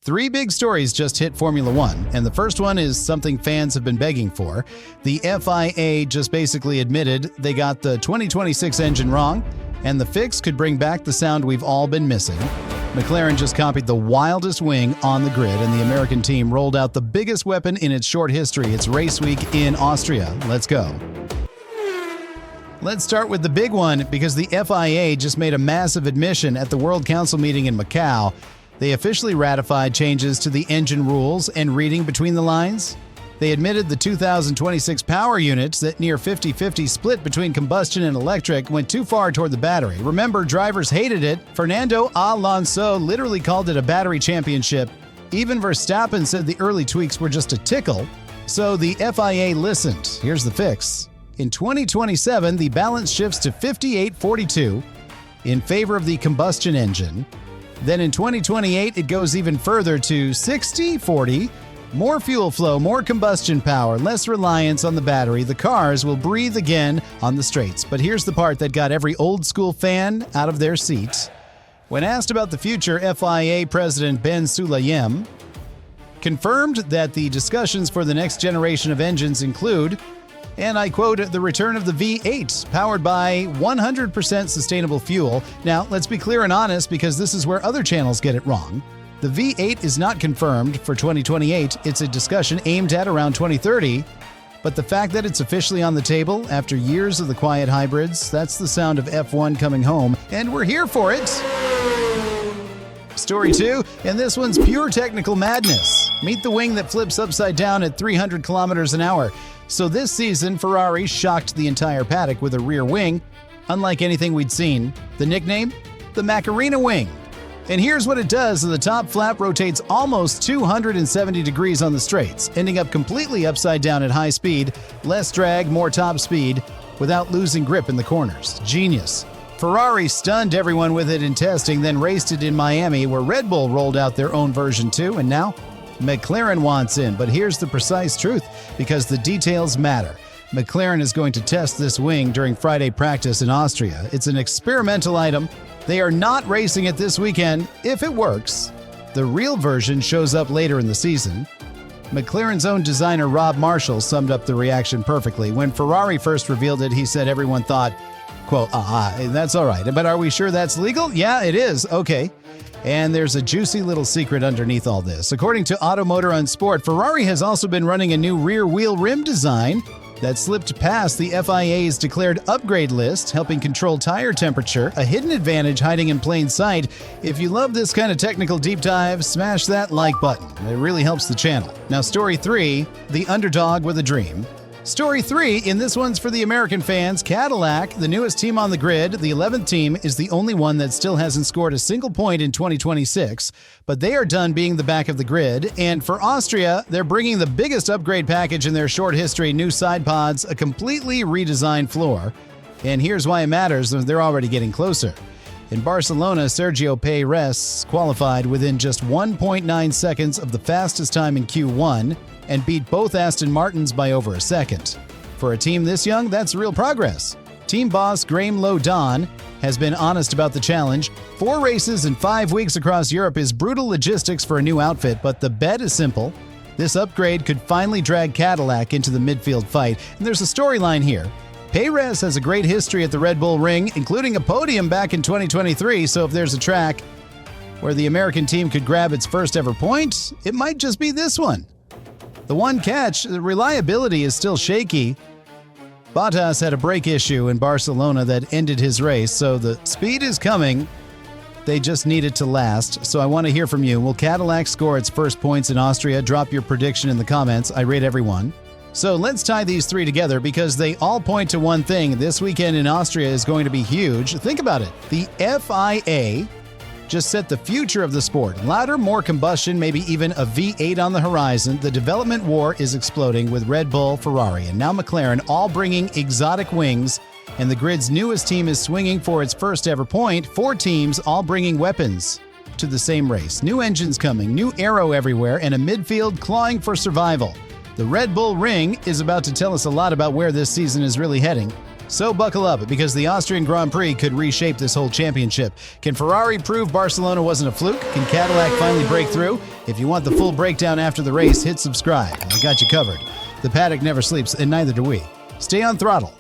Three big stories just hit Formula One, and the first one is something fans have been begging for. The FIA just basically admitted they got the 2026 engine wrong, and the fix could bring back the sound we've all been missing. McLaren just copied the wildest wing on the grid, and the American team rolled out the biggest weapon in its short history. It's race week in Austria. Let's go. Let's start with the big one, because the FIA just made a massive admission at the World Council meeting in Macau. They officially ratified changes to the engine rules, and reading between the lines, they admitted the 2026 power units that near 50-50 split between combustion and electric went too far toward the battery. Remember, drivers hated it. Fernando Alonso literally called it a battery championship. Even Verstappen said the early tweaks were just a tickle. So the FIA listened. Here's the fix. In 2027, the balance shifts to 58-42 in favor of the combustion engine. Then in 2028, it goes even further to 60-40. More fuel flow, more combustion power, less reliance on the battery. The cars will breathe again on the straights. But here's the part that got every old-school fan out of their seats. When asked about the future, FIA President Ben Sulayem confirmed that the discussions for the next generation of engines include, and I quote, the return of the V8, powered by 100% sustainable fuel. Now, let's be clear and honest, because this is where other channels get it wrong. The V8 is not confirmed for 2028. It's a discussion aimed at around 2030. But the fact that it's officially on the table after years of the quiet hybrids, that's the sound of F1 coming home, and we're here for it. Story 2, and this one's pure technical madness. Meet the wing that flips upside down at 300 kilometers an hour. So this season, Ferrari shocked the entire paddock with a rear wing, unlike anything we'd seen. The nickname? The Macarena wing. And here's what it does. The top flap rotates almost 270 degrees on the straights, ending up completely upside down at high speed, less drag, more top speed, without losing grip in the corners. Genius. Ferrari stunned everyone with it in testing, then raced it in Miami, where Red Bull rolled out their own version too, and now McLaren wants in. But here's the precise truth, because the details matter. McLaren is going to test this wing during Friday practice in Austria. It's an experimental item. They are not racing it this weekend if it works. The real version shows up later in the season. McLaren's own designer Rob Marshall summed up the reaction perfectly. When Ferrari first revealed it, he said everyone thought, quote, that's all right. But are we sure that's legal? Yeah, it is. Okay. And there's a juicy little secret underneath all this. According to Automotor and Sport, Ferrari has also been running a new rear wheel rim design that slipped past the FIA's declared upgrade list, helping control tire temperature, a hidden advantage hiding in plain sight. If you love this kind of technical deep dive, smash that like button. It really helps the channel. Now, story 3, the underdog with a dream. Story 3, and this one's for the American fans. Cadillac, the newest team on the grid, the 11th team, is the only one that still hasn't scored a single point in 2026, but they are done being the back of the grid. And for Austria, they're bringing the biggest upgrade package in their short history, new side pods, a completely redesigned floor. And here's why it matters, they're already getting closer. In Barcelona, Sergio Perez qualified within just 1.9 seconds of the fastest time in Q1 and beat both Aston Martins by over a second. For a team this young, that's real progress. Team boss Graham Lowdon has been honest about the challenge. 4 races in 5 weeks across Europe is brutal logistics for a new outfit, but the bet is simple. This upgrade could finally drag Cadillac into the midfield fight. And there's a storyline here. Perez has a great history at the Red Bull Ring, including a podium back in 2023, so if there's a track where the American team could grab its first ever point, it might just be this one. The one catch, the reliability is still shaky. Bottas had a brake issue in Barcelona that ended his race, so the speed is coming. They just need it to last. So I want to hear from you. Will Cadillac score its first points in Austria? Drop your prediction in the comments. I rate everyone. So let's tie these 3 together, because they all point to one thing. This weekend in Austria is going to be huge. Think about it. The FIA just set the future of the sport. Louder, more combustion, maybe even a V8 on the horizon. The development war is exploding with Red Bull, Ferrari, and now McLaren, all bringing exotic wings. And the grid's newest team is swinging for its first ever point. 4 teams all bringing weapons to the same race. New engines coming, new aero everywhere, and a midfield clawing for survival. The Red Bull Ring is about to tell us a lot about where this season is really heading. So buckle up, because the Austrian Grand Prix could reshape this whole championship. Can Ferrari prove Barcelona wasn't a fluke? Can Cadillac finally break through? If you want the full breakdown after the race, hit subscribe. I got you covered. The paddock never sleeps, and neither do we. Stay on Throttle.